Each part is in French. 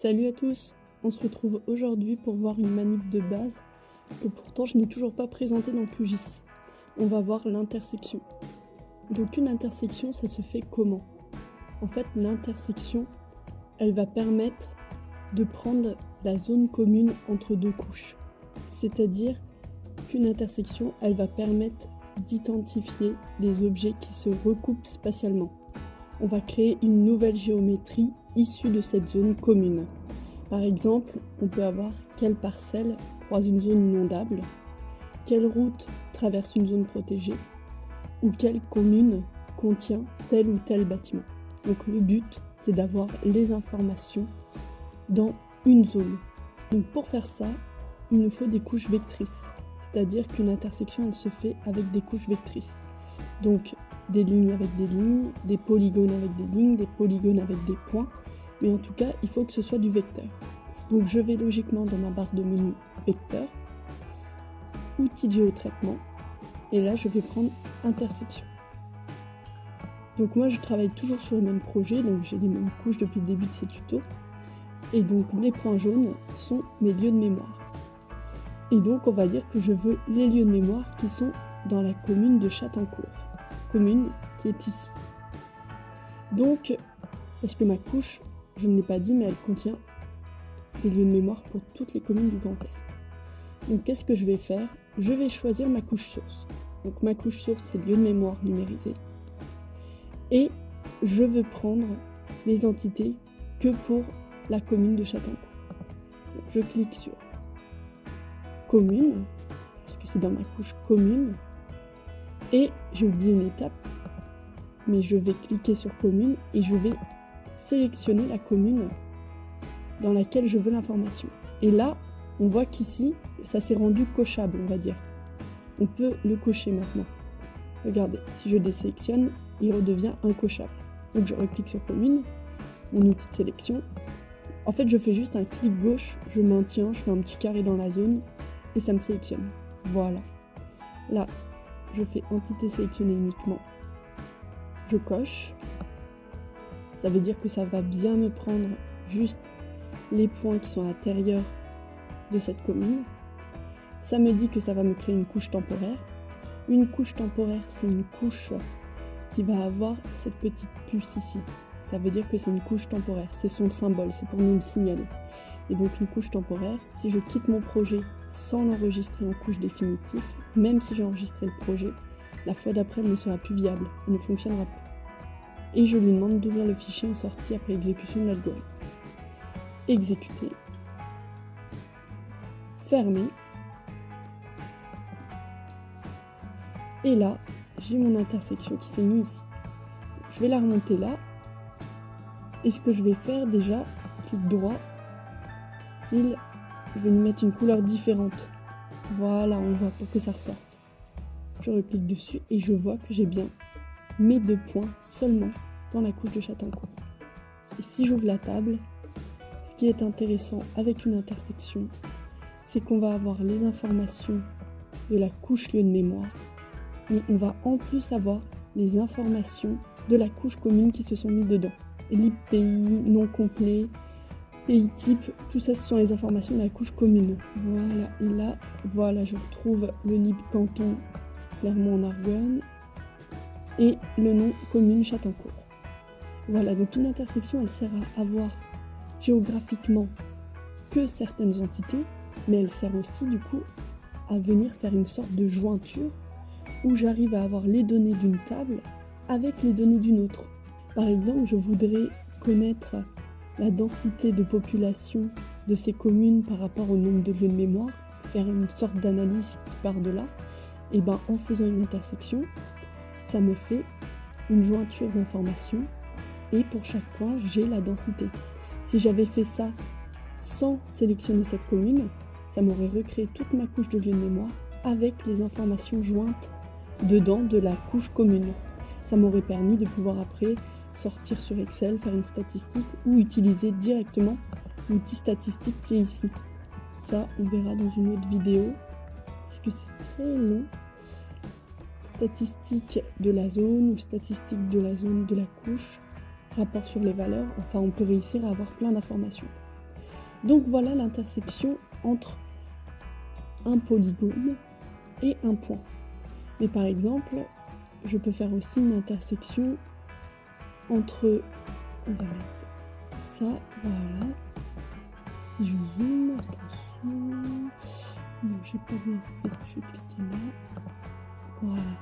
Salut à tous, on se retrouve aujourd'hui pour voir une manip de base que pourtant je n'ai toujours pas présentée dans QGIS. On va voir l'intersection. Donc une intersection, ça se fait comment? En fait, l'intersection, elle va permettre de prendre la zone commune entre deux couches. C'est-à-dire qu'une intersection, elle va permettre d'identifier les objets qui se recoupent spatialement. On va créer une nouvelle géométrie issue de cette zone commune. Par exemple, on peut avoir quelle parcelle croise une zone inondable, quelle route traverse une zone protégée, ou quelle commune contient tel ou tel bâtiment. Donc le but, c'est d'avoir les informations dans une zone. Donc pour faire ça, il nous faut des couches vectrices. C'est-à-dire qu'une intersection, elle se fait avec des couches vectrices. Donc des lignes avec des lignes, des polygones avec des lignes, des polygones avec des points. Mais en tout cas, il faut que ce soit du vecteur. Donc je vais logiquement dans ma barre de menu vecteur, outils de géotraitement, et là je vais prendre intersection. Donc moi je travaille toujours sur le même projet, donc j'ai les mêmes couches depuis le début de ces tutos. Et donc les points jaunes sont mes lieux de mémoire. Et donc on va dire que je veux les lieux de mémoire qui sont dans la commune de Chattancourt, commune qui est ici. Donc, parce que ma couche, je ne l'ai pas dit, mais elle contient des lieux de mémoire pour toutes les communes du Grand Est. Donc qu'est-ce que je vais faire? Je vais choisir ma couche source. Donc ma couche source, c'est lieu de mémoire numérisé. Et je veux prendre les entités que pour la commune de Chattancourt. Donc, je clique sur commune, parce que c'est dans ma couche commune. Et j'ai oublié une étape, mais je vais cliquer sur commune et je vais sélectionner la commune dans laquelle je veux l'information. Et là, on voit qu'ici, ça s'est rendu cochable, on va dire. On peut le cocher maintenant. Regardez, si je désélectionne, il redevient incochable. Donc je reclique sur commune, mon outil de sélection. En fait, je fais juste un clic gauche, je maintiens, je fais un petit carré dans la zone et ça me sélectionne. Voilà. Là, je fais entité sélectionnée uniquement. Je coche. Ça veut dire que ça va bien me prendre juste les points qui sont à l'intérieur de cette commune. Ça me dit que ça va me créer une couche temporaire. Une couche temporaire, c'est une couche qui va avoir cette petite puce ici. Ça veut dire que c'est une couche temporaire. C'est son symbole, c'est pour nous le signaler. Et donc une couche temporaire, si je quitte mon projet sans l'enregistrer en couche définitive, même si j'ai enregistré le projet, la fois d'après, elle ne sera plus viable, elle ne fonctionnera plus. Et je lui demande d'ouvrir le fichier en sortie après exécution de l'algorithme. Exécuter. Fermer. Et là, j'ai mon intersection qui s'est mise ici. Je vais la remonter là. Et ce que je vais faire déjà, clic droit, style, je vais lui mettre une couleur différente. Voilà, on voit pour que ça ressorte. Je reclique dessus et je vois que j'ai bien mes 2 points seulement dans la couche de Chattancourt. Et si j'ouvre la table, ce qui est intéressant avec une intersection, c'est qu'on va avoir les informations de la couche lieu de mémoire, mais on va en plus avoir les informations de la couche commune qui se sont mis dedans. Lib pays, nom complet, pays type, tout ça ce sont les informations de la couche commune. Voilà, et là, voilà, je retrouve le lib canton Clermont-en-Argonne et le nom commune Chattancourt. Voilà, donc une intersection, elle sert à avoir géographiquement que certaines entités, mais elle sert aussi du coup à venir faire une sorte de jointure où j'arrive à avoir les données d'une table avec les données d'une autre. Par exemple, je voudrais connaître la densité de population de ces communes par rapport au nombre de lieux de mémoire, faire une sorte d'analyse qui part de là. Et bien en faisant une intersection, ça me fait une jointure d'informations et pour chaque point, j'ai la densité. Si j'avais fait ça sans sélectionner cette commune, ça m'aurait recréé toute ma couche de lieux de mémoire avec les informations jointes dedans de la couche commune. Ça m'aurait permis de pouvoir après sortir sur Excel, faire une statistique ou utiliser directement l'outil statistique qui est ici. Ça, on verra dans une autre vidéo parce que c'est très long. Statistique de la zone ou statistique de la zone de la couche, rapport sur les valeurs, enfin on peut réussir à avoir plein d'informations. Donc voilà l'intersection entre un polygone et un point. Mais par exemple, je peux faire aussi une intersection entre, on va mettre ça, voilà. Si je zoome, attention, non, j'ai pas bien fait, je vais cliquer là, voilà.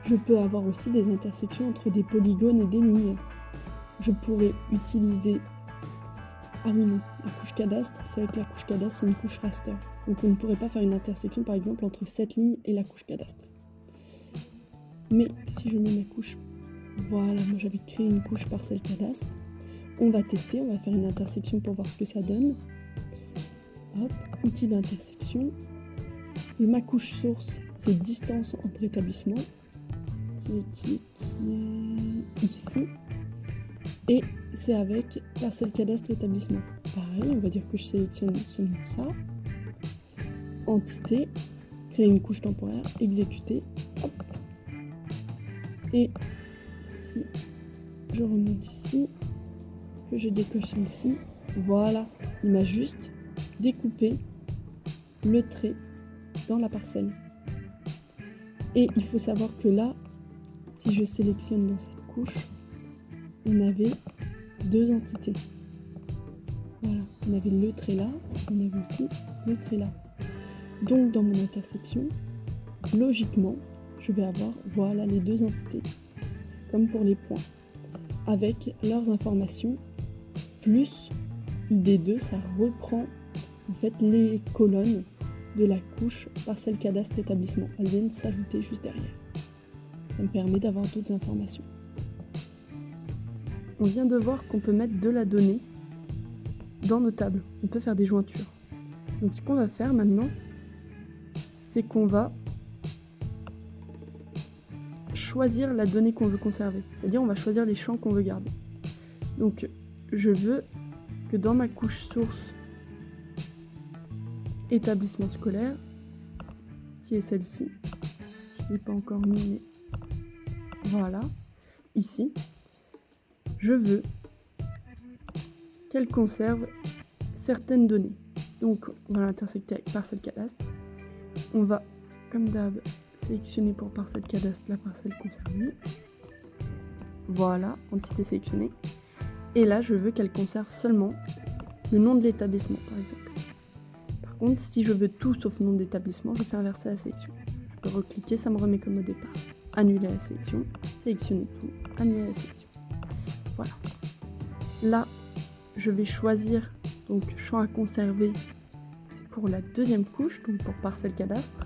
Je peux avoir aussi des intersections entre des polygones et des lignes. Je pourrais utiliser, ah oui non, la couche cadastre, c'est vrai que la couche cadastre c'est une couche raster. Donc on ne pourrait pas faire une intersection par exemple entre cette ligne et la couche cadastre. Mais si je mets ma couche, voilà, moi j'avais créé une couche parcelle cadastre. On va tester, on va faire une intersection pour voir ce que ça donne. Hop, outil d'intersection. Ma couche source, c'est distance entre établissements, qui est ici. Et c'est avec parcelle cadastre établissement. Pareil, on va dire que je sélectionne seulement ça. Entité, créer une couche temporaire, exécuter. Hop. Et si je remonte ici, que je décoche celle-ci, voilà, il m'a juste découpé le trait dans la parcelle. Et il faut savoir que là, si je sélectionne dans cette couche, on avait deux entités. Voilà, on avait le trait là, on avait aussi le trait là. Donc dans mon intersection, logiquement, je vais avoir, voilà, les deux entités, comme pour les points, avec leurs informations, plus ID2, ça reprend en fait les colonnes de la couche parcelle cadastre établissement. Elles viennent s'ajouter juste derrière. Ça me permet d'avoir d'autres informations. On vient de voir qu'on peut mettre de la donnée dans nos tables. On peut faire des jointures. Donc ce qu'on va faire maintenant, c'est qu'on va choisir la donnée qu'on veut conserver. C'est-à-dire on va choisir les champs qu'on veut garder. Donc je veux que dans ma couche source établissement scolaire, qui est celle-ci, je ne l'ai pas encore mis, mais voilà, ici, je veux qu'elle conserve certaines données. Donc on va l'intersecter avec parcelle cadastre. On va, comme d'hab, sélectionner pour parcelle cadastre la parcelle concernée. Voilà, entité sélectionnée. Et là, je veux qu'elle conserve seulement le nom de l'établissement, par exemple. Par contre, si je veux tout sauf nom d'établissement, je fais inverser la sélection. Je peux recliquer, ça me remet comme au départ. Annuler la sélection, sélectionner tout, annuler la sélection. Voilà. Là, je vais choisir donc champ à conserver, c'est pour la deuxième couche, donc pour parcelle cadastre.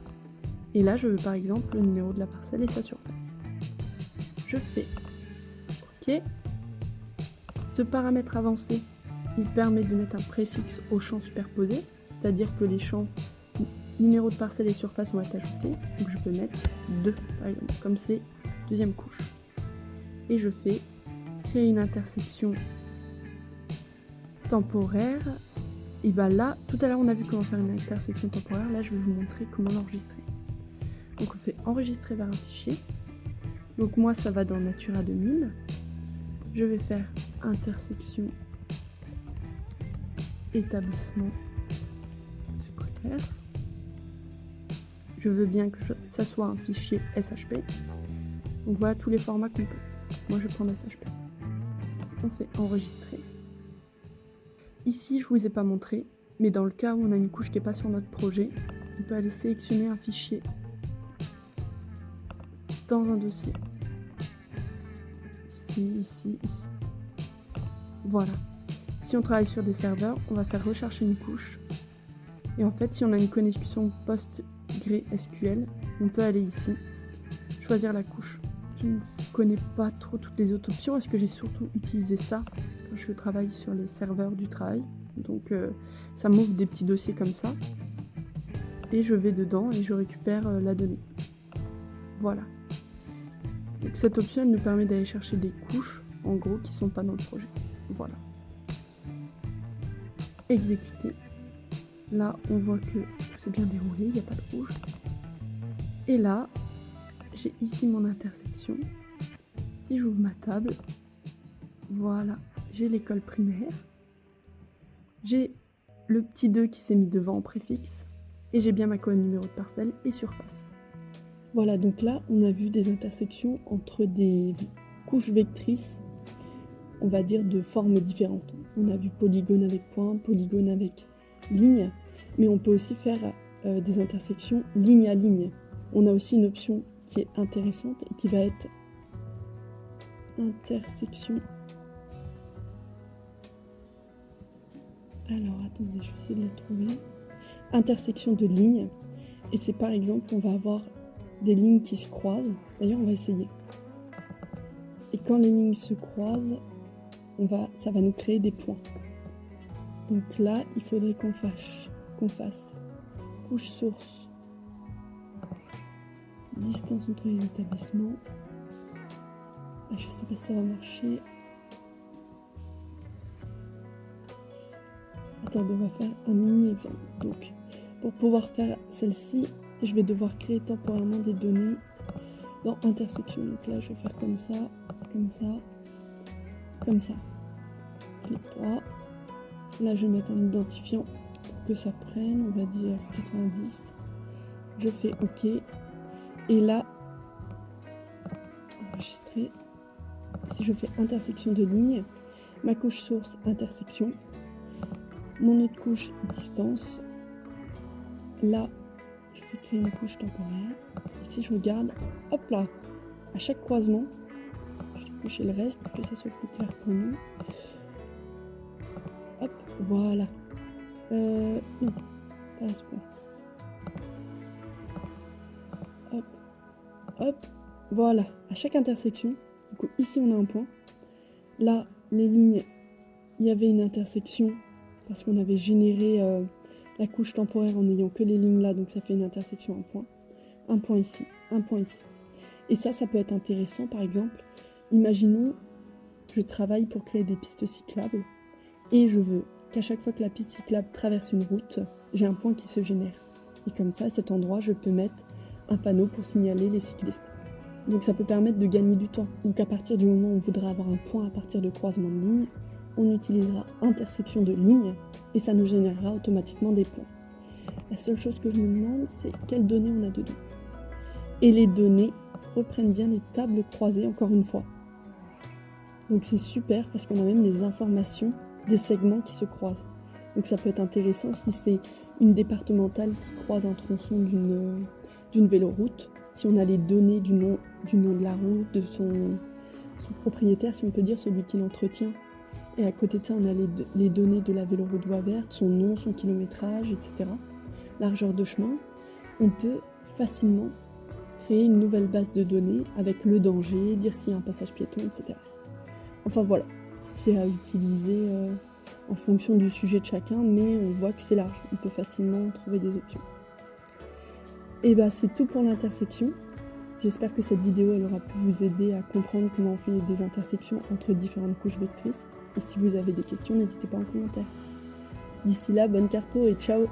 Et là, je veux par exemple le numéro de la parcelle et sa surface. Je fais OK. Ce paramètre avancé, il permet de mettre un préfixe au champ superposé, c'est-à-dire que les champs numéro de parcelle et surface vont être ajoutés. Donc je peux mettre 2 par exemple, comme c'est deuxième couche. Et je fais créer une intersection temporaire. Et bien là, tout à l'heure on a vu comment faire une intersection temporaire, là je vais vous montrer comment l'enregistrer. Donc on fait enregistrer vers un fichier. Donc moi ça va dans Natura 2000. Je vais faire intersection établissement scolaire. Je veux bien que ça soit un fichier SHP. Donc voilà tous les formats qu'on peut. Moi je prends SHP. On fait enregistrer. Ici je vous ai pas montré, mais dans le cas où on a une couche qui n'est pas sur notre projet, on peut aller sélectionner un fichier dans un dossier. Ici. Voilà. Si on travaille sur des serveurs, on va faire rechercher une couche. Et en fait, si on a une connexion PostgreSQL, on peut aller ici, choisir la couche. Je ne connais pas trop toutes les autres options, parce que j'ai surtout utilisé ça quand je travaille sur les serveurs du travail. Donc ça m'ouvre des petits dossiers comme ça. Et je vais dedans et je récupère la donnée. Voilà. Donc cette option elle nous permet d'aller chercher des couches, en gros, qui ne sont pas dans le projet. Voilà. Exécuter. Là, on voit que tout s'est bien déroulé, il n'y a pas de rouge. Et là, j'ai ici mon intersection. Si j'ouvre ma table, voilà, j'ai l'école primaire. J'ai le petit 2 qui s'est mis devant en préfixe, et j'ai bien ma colonne numéro de parcelle et surface. Voilà, donc là, on a vu des intersections entre des couches vectrices, on va dire de formes différentes. On a vu polygone avec point, polygone avec ligne, mais on peut aussi faire des intersections ligne à ligne. On a aussi une option qui est intéressante et qui va être intersection. Alors attendez, je vais essayer de la trouver. Intersection de lignes. Et c'est par exemple, on va avoir des lignes qui se croisent. D'ailleurs, on va essayer. Et quand les lignes se croisent, ça va nous créer des points. Donc là, il faudrait qu'on fasse couche source, distance entre les établissements. Ah, je sais pas si ça va marcher. Attendez, on va faire un mini exemple. Donc, pour pouvoir faire celle-ci, je vais devoir créer temporairement des données dans intersection. Donc là, je vais faire comme ça, comme ça, comme ça. Clic droit. Là, je vais mettre un identifiant pour que ça prenne, on va dire 90. Je fais OK. Et là, enregistrer. Si je fais intersection de lignes, ma couche source intersection, mon autre couche distance. Là, je vais créer une couche temporaire. Et si je regarde, hop là, à chaque croisement, je vais coucher le reste, que ça soit plus clair pour nous. Hop, voilà. Non, pas à ce point. Hop, hop, voilà. À chaque intersection, du coup, ici on a un point. Là, les lignes, il y avait une intersection parce qu'on avait généré la couche temporaire en n'ayant que les lignes là, donc ça fait une intersection, un point ici, un point ici. Et ça peut être intéressant, par exemple, imaginons, je travaille pour créer des pistes cyclables, et je veux qu'à chaque fois que la piste cyclable traverse une route, j'ai un point qui se génère. Et comme ça, à cet endroit, je peux mettre un panneau pour signaler les cyclistes. Donc ça peut permettre de gagner du temps. Donc à partir du moment où on voudra avoir un point à partir de croisement de lignes, on utilisera intersection de lignes et ça nous générera automatiquement des points. La seule chose que je me demande, c'est quelles données on a dedans. Et les données reprennent bien les tables croisées encore une fois. Donc c'est super parce qu'on a même les informations des segments qui se croisent. Donc ça peut être intéressant si c'est une départementale qui croise un tronçon d'une véloroute. Si on a les données du nom de la route, de son propriétaire, si on peut dire, celui qui l'entretient. Et à côté de ça, on a les données de la véloroute voie verte, son nom, son kilométrage, etc. Largeur de chemin. On peut facilement créer une nouvelle base de données avec le danger, dire s'il y a un passage piéton, etc. Enfin voilà, c'est à utiliser en fonction du sujet de chacun, mais on voit que c'est large, on peut facilement trouver des options. Et c'est tout pour l'intersection. J'espère que cette vidéo elle aura pu vous aider à comprendre comment on fait des intersections entre différentes couches vectrices. Et si vous avez des questions, n'hésitez pas en commentaire. D'ici là, bonne carto et ciao!